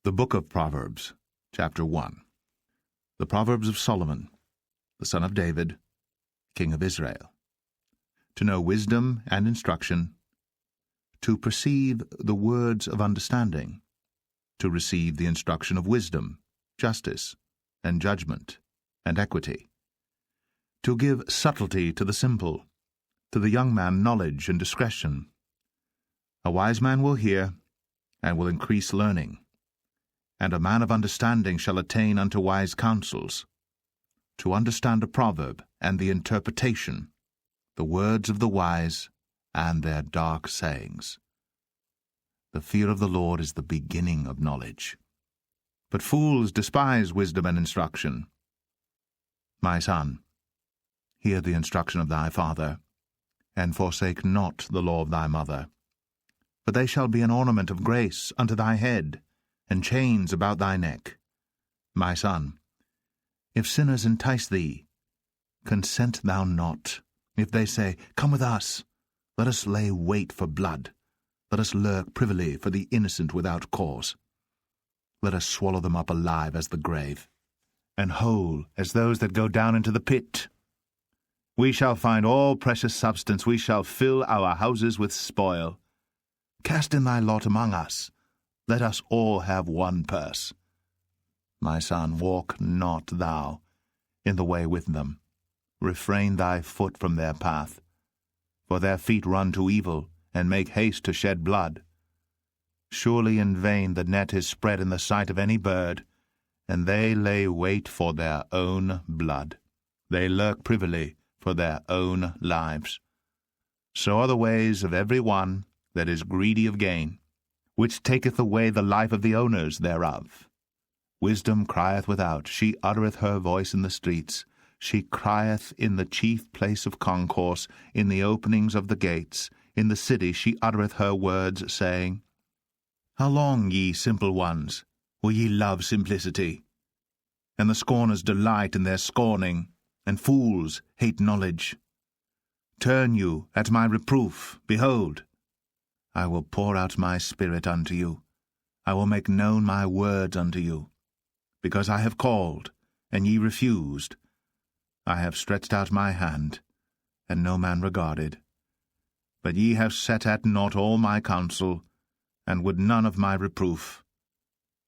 The Book of Proverbs, Chapter 1. The Proverbs of Solomon, the son of David, king of Israel. To know wisdom and instruction, to perceive the words of understanding, to receive the instruction of wisdom, justice, and judgment, and equity, to give subtlety to the simple, to the young man knowledge and discretion. A wise man will hear, and will increase learning, and a man of understanding shall attain unto wise counsels. To understand a proverb and the interpretation, the words of the wise and their dark sayings. The fear of the Lord is the beginning of knowledge. But fools despise wisdom and instruction. My son, hear the instruction of thy father, and forsake not the law of thy mother. For they shall be an ornament of grace unto thy head, and chains about thy neck. My son, if sinners entice thee, consent thou not. If they say, Come with us, let us lay wait for blood, let us lurk privily for the innocent without cause. Let us swallow them up alive as the grave, and whole as those that go down into the pit. We shall find all precious substance, we shall fill our houses with spoil. Cast in thy lot among us, let us all have one purse. My son, walk not thou in the way with them. Refrain thy foot from their path. For their feet run to evil, and make haste to shed blood. Surely in vain the net is spread in the sight of any bird, and they lay wait for their own blood. They lurk privily for their own lives. So are the ways of every one that is greedy of gain, which taketh away the life of the owners thereof. Wisdom crieth without, she uttereth her voice in the streets. She crieth in the chief place of concourse, in the openings of the gates. In the city she uttereth her words, saying, How long, ye simple ones, will ye love simplicity? And the scorners delight in their scorning, and fools hate knowledge. Turn you at my reproof, behold, I will pour out my spirit unto you. I will make known my words unto you. Because I have called, and ye refused. I have stretched out my hand, and no man regarded. But ye have set at naught all my counsel, and would none of my reproof.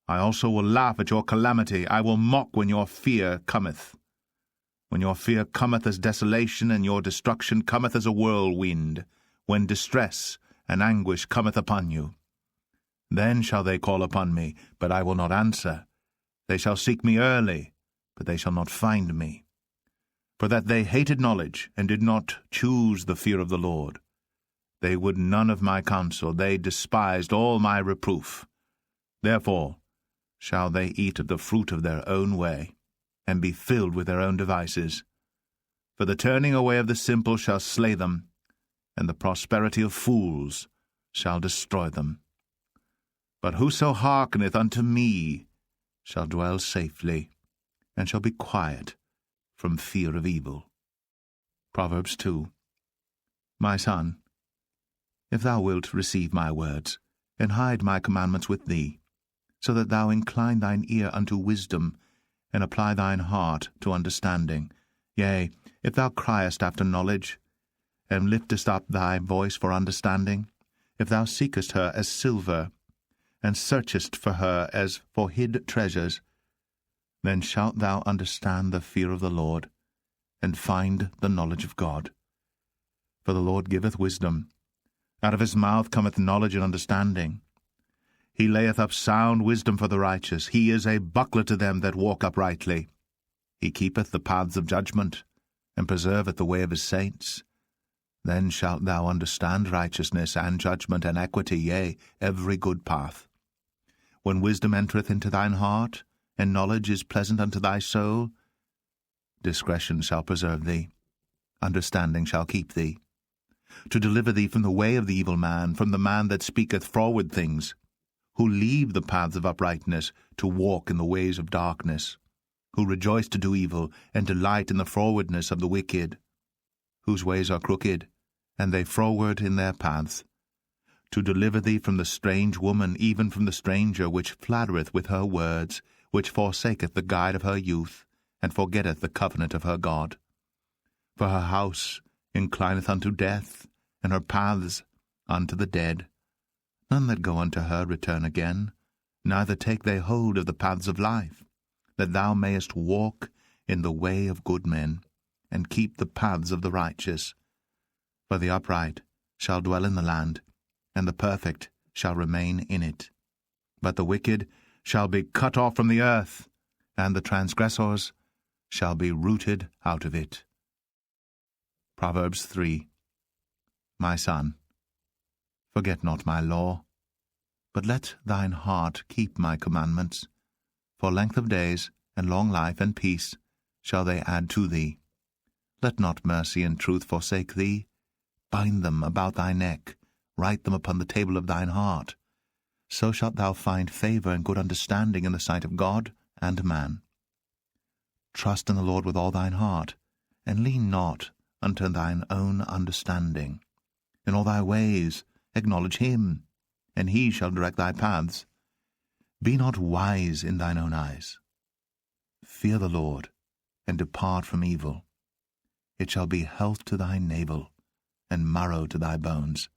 I also will laugh at your calamity. I will mock when your fear cometh. When your fear cometh as desolation, and your destruction cometh as a whirlwind, when distress and anguish cometh upon you. Then shall they call upon me, but I will not answer. They shall seek me early, but they shall not find me. For that they hated knowledge, and did not choose the fear of the Lord. They would none of my counsel, they despised all my reproof. Therefore shall they eat of the fruit of their own way, and be filled with their own devices. For the turning away of the simple shall slay them, and the prosperity of fools shall destroy them. But whoso hearkeneth unto me shall dwell safely, and shall be quiet from fear of evil. Proverbs 2. My son, if thou wilt receive my words, and hide my commandments with thee, so that thou incline thine ear unto wisdom, and apply thine heart to understanding, yea, if thou criest after knowledge, and liftest up thy voice for understanding, if thou seekest her as silver, and searchest for her as for hid treasures, then shalt thou understand the fear of the Lord, and find the knowledge of God. For the Lord giveth wisdom. Out of his mouth cometh knowledge and understanding. He layeth up sound wisdom for the righteous. He is a buckler to them that walk uprightly. He keepeth the paths of judgment, and preserveth the way of his saints. Then shalt thou understand righteousness and judgment and equity, yea, every good path. When wisdom entereth into thine heart, and knowledge is pleasant unto thy soul, discretion shall preserve thee, understanding shall keep thee, to deliver thee from the way of the evil man, from the man that speaketh froward things, who leave the paths of uprightness to walk in the ways of darkness, who rejoice to do evil, and delight in the frowardness of the wicked, whose ways are crooked, and they froward in their paths, to deliver thee from the strange woman, even from the stranger which flattereth with her words, which forsaketh the guide of her youth, and forgetteth the covenant of her God. For her house inclineth unto death, and her paths unto the dead. None that go unto her return again, neither take they hold of the paths of life, that thou mayest walk in the way of good men, and keep the paths of the righteous. For the upright shall dwell in the land, and the perfect shall remain in it. But the wicked shall be cut off from the earth, and the transgressors shall be rooted out of it. Proverbs 3. My son, forget not my law, but let thine heart keep my commandments. For length of days, and long life, and peace shall they add to thee. Let not mercy and truth forsake thee. Bind them about thy neck, write them upon the table of thine heart. So shalt thou find favor and good understanding in the sight of God and man. Trust in the Lord with all thine heart, and lean not unto thine own understanding. In all thy ways acknowledge him, and he shall direct thy paths. Be not wise in thine own eyes. Fear the Lord, and depart from evil. It shall be health to thy navel, and marrow to thy bones.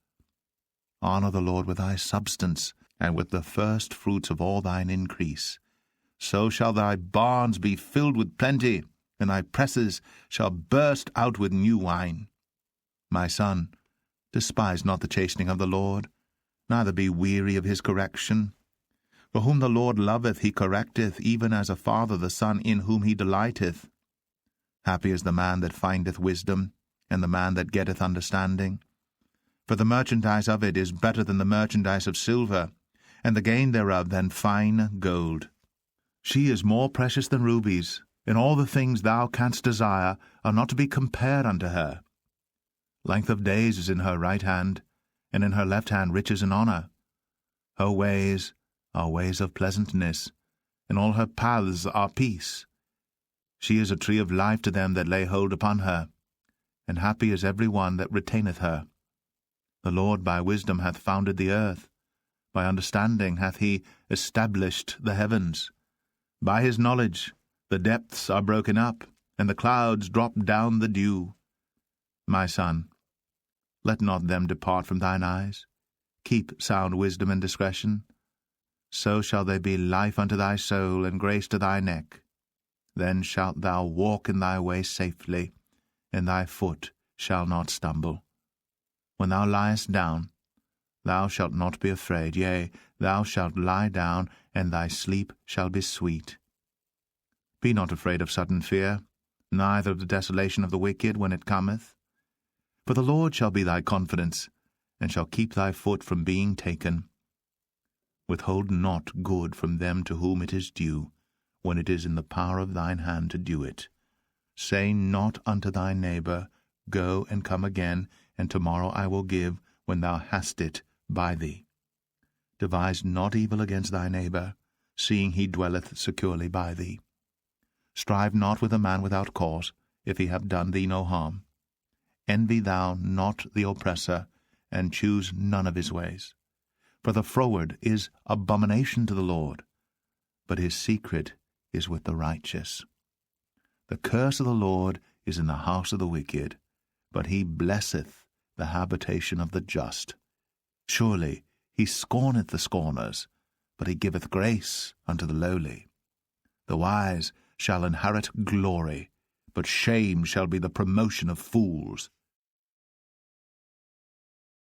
Honor the Lord with thy substance, and with the first fruits of all thine increase. So shall thy barns be filled with plenty, and thy presses shall burst out with new wine. My son, despise not the chastening of the Lord, neither be weary of his correction. For whom the Lord loveth he correcteth, even as a father the son in whom he delighteth. Happy is the man that findeth wisdom, and the man that getteth understanding. For the merchandise of it is better than the merchandise of silver, and the gain thereof than fine gold. She is more precious than rubies, and all the things thou canst desire are not to be compared unto her. Length of days is in her right hand, and in her left hand riches and honor. Her ways are ways of pleasantness, and all her paths are peace. She is a tree of life to them that lay hold upon her, and happy is every one that retaineth her. The Lord by wisdom hath founded the earth, by understanding hath he established the heavens. By his knowledge the depths are broken up, and the clouds drop down the dew. My son, let not them depart from thine eyes. Keep sound wisdom and discretion. So shall they be life unto thy soul, and grace to thy neck. Then shalt thou walk in thy way safely, and thy foot shall not stumble. When thou liest down, thou shalt not be afraid. Yea, thou shalt lie down, and thy sleep shall be sweet. Be not afraid of sudden fear, neither of the desolation of the wicked when it cometh. For the Lord shall be thy confidence, and shall keep thy foot from being taken. Withhold not good from them to whom it is due, when it is in the power of thine hand to do it. Say not unto thy neighbor, Go and come again, and tomorrow I will give, when thou hast it by thee. Devise not evil against thy neighbor, seeing he dwelleth securely by thee. Strive not with a man without cause, if he have done thee no harm. Envy thou not the oppressor, and choose none of his ways. For the froward is abomination to the Lord, but his secret is with the righteous. The curse of the Lord is in the house of the wicked, but he blesseth the habitation of the just. Surely he scorneth the scorners, but he giveth grace unto the lowly. The wise shall inherit glory, but shame shall be the promotion of fools.